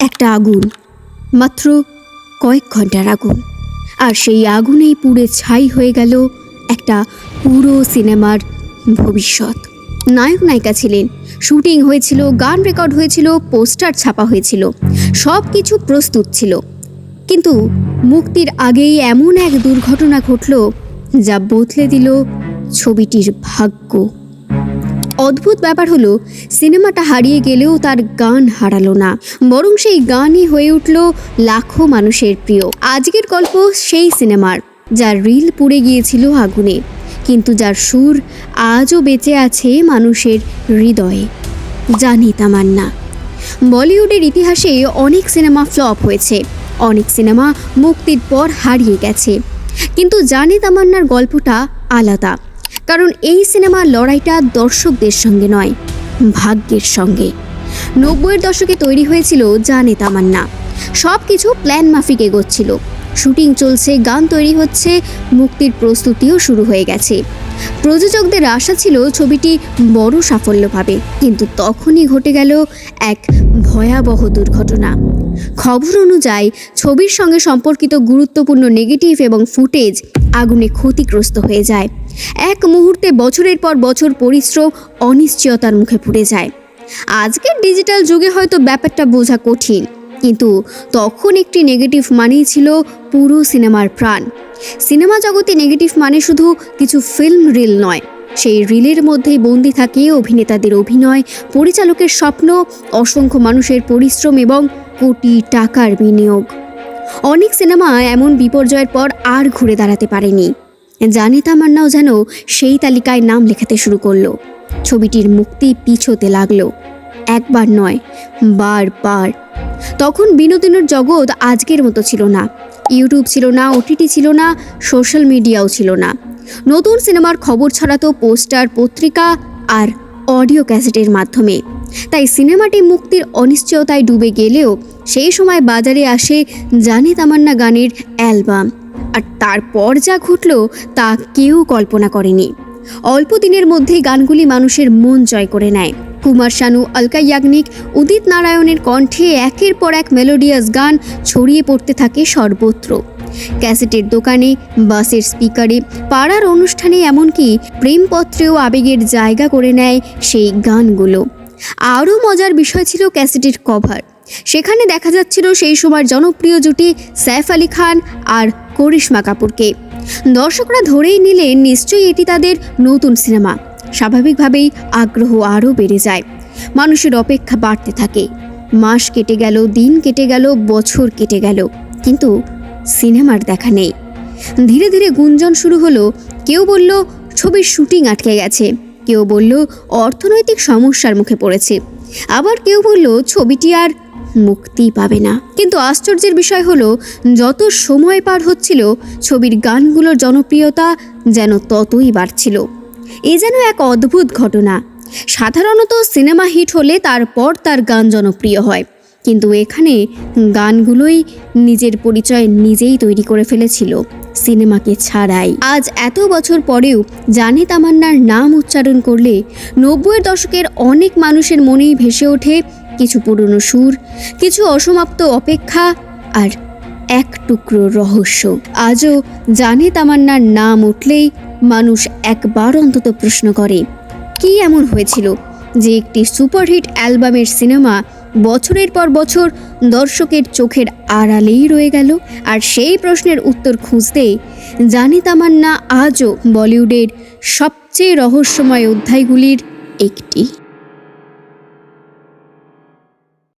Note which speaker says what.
Speaker 1: একটা আগুন, মাত্র কয়েক ঘন্টার আগুন, আর সেই আগুনেই পুড়ে ছাই হয়ে গেল একটা পুরো সিনেমার ভবিষ্যৎ। নায়ক নায়িকা ছিলেন, শুটিং হয়েছিল, গান রেকর্ড হয়েছিল, পোস্টার ছাপা হয়েছিল, সব কিছু প্রস্তুত ছিল। কিন্তু মুক্তির আগেই এমন এক দুর্ঘটনা ঘটল যা বদলে দিল ছবিটির ভাগ্য। অদ্ভুত ব্যাপার হলো, সিনেমাটা হারিয়ে গেলেও তার গান হারালো না, বরং সেই গানই হয়ে উঠল লাখো মানুষের প্রিয়। আজকের গল্প সেই সিনেমার, যার রিল পুড়ে গিয়েছিল আগুনে, কিন্তু যার সুর আজও বেঁচে আছে মানুষের হৃদয়ে। জানি তামান্না। বলিউডের ইতিহাসে অনেক সিনেমা ফ্লপ হয়েছে, অনেক সিনেমা মুক্তির পর হারিয়ে গেছে, কিন্তু জানি তামান্নার গল্পটা আলাদা। কারণ এই সিনেমার লড়াইটা দর্শকদের সঙ্গে নয়, ভাগ্যের সঙ্গে। 90-এর দশকে তৈরি হয়েছিল জানে তামান্না। সব কিছু প্ল্যান মাফিক এগোচ্ছিল, শুটিং চলছে, গান তৈরি হচ্ছে, মুক্তির প্রস্তুতিও শুরু হয়ে গেছে। প্রযোজকদের আশা ছিল ছবিটি বড় সাফল্য পাবে, কিন্তু তখনই ঘটে গেল এক ভয়াবহ দুর্ঘটনা। খবর অনুযায়ী ছবির সঙ্গে সম্পর্কিত গুরুত্বপূর্ণ নেগেটিভ এবং ফুটেজ আগুনে ক্ষতিগ্রস্ত হয়ে যায়। এক মুহূর্তে বছরের পর বছর পরিশ্রম অনিশ্চয়তার মুখে পুড়ে যায়। আজকের ডিজিটাল যুগে হয়তো ব্যাপারটা বোঝা কঠিন, কিন্তু তখন একটি নেগেটিভ মানেই ছিল পুরো সিনেমার প্রাণ। সিনেমা জগতে নেগেটিভ মানে শুধু কিছু ফিল্ম রিল নয়, সেই রিলের মধ্যেই বন্দি থাকে অভিনেতাদের অভিনয়, পরিচালকের স্বপ্ন, অসংখ্য মানুষের পরিশ্রম এবং কোটি টাকার বিনিয়োগ। অনেক সিনেমা এমন বিপর্যয়ের পর আর ঘুরে দাঁড়াতে পারেনি। জানি তামান্নাও যেন সেই তালিকায় নাম লেখাতে শুরু করলো। ছবিটির মুক্তি পিছোতে লাগলো, একবার নয়, বারবার। তখন বিনোদনের জগৎ আজকের মতো ছিল না। ইউটিউব ছিল না, ওটিটি ছিল না, সোশ্যাল মিডিয়াও ছিল না। নতুন সিনেমার খবর ছড়াতো পোস্টার, পত্রিকা আর অডিও ক্যাসেটের মাধ্যমে। তাই সিনেমাটি মুক্তির অনিশ্চয়তায় ডুবে গেলেও সেই সময় বাজারে আসে জানি তামান্না গানের অ্যালবাম। আর তারপর যা ঘটল তা কেউ কল্পনা করেনি। অল্প দিনের মধ্যেই গানগুলি মানুষের মন জয় করে নেয়। কুমার শানু, অলকা ইয়াগনিক, উদিত নারায়ণের কণ্ঠে একের পর এক মেলোডিয়াস গান ছড়িয়ে পড়তে থাকে সর্বত্র। ক্যাসেটের দোকানে, বাসের স্পিকারে, পাড়ার অনুষ্ঠানে, এমনকি প্রেমপত্রেও আবেগের জায়গা করে নেয় সেই গানগুলো। আরও মজার বিষয় ছিল ক্যাসেটের কভার। সেখানে দেখা যাচ্ছিল সেই সময়ের জনপ্রিয় জুটি সাইফ আলি খান আর করিশ্মা কাপুরকে। দর্শকরা ধরেই নিলেন নিশ্চয়ই এটি তাদের নতুন সিনেমা। স্বাভাবিকভাবেই আগ্রহ আরও বেড়ে যায়, মানুষের অপেক্ষা বাড়তে থাকে। মাস কেটে গেল, দিন কেটে গেল, বছর কেটে গেল, কিন্তু সিনেমার দেখা নেই। ধীরে ধীরে গুঞ্জন শুরু হলো। কেউ বলল ছবির শুটিং আটকে গেছে, কেউ বলল অর্থনৈতিক সমস্যার মুখে পড়েছে, আবার কেউ বলল ছবিটি আর মুক্তি পাবে না। কিন্তু আশ্চর্যের বিষয় হলো, যত সময় পার হচ্ছিল ছবির গানগুলোর জনপ্রিয়তা যেন ততই বাড়ছিল। এ যেন এক অদ্ভুত ঘটনা। সাধারণত সিনেমা হিট হলে তারপর তার গান জনপ্রিয় হয়, কিন্তু এখানে গানগুলোই নিজের পরিচয় নিজেই তৈরি করে ফেলেছিল, সিনেমাকে ছাড়াই। আজ এত বছর পরেও জানি তামান্নার নাম উচ্চারণ করলে 90-এর দশকের অনেক মানুষের মনেই ভেসে ওঠে কিছু পুরনো সুর, কিছু অসমাপ্ত অপেক্ষা আর এক টুকরো রহস্য। আজও জানি তামান্নার নাম উঠলেই মানুষ একবার অন্তত প্রশ্ন করে, কি এমন হয়েছিল যে একটি সুপারহিট অ্যালবামের সিনেমা বছরের পর বছর দর্শকের চোখের আড়ালেই রয়ে গেল? আর সেই প্রশ্নের উত্তর খুঁজতেই জানি তামান্না আজও বলিউডের সবচেয়ে রহস্যময় অধ্যায়গুলির একটি।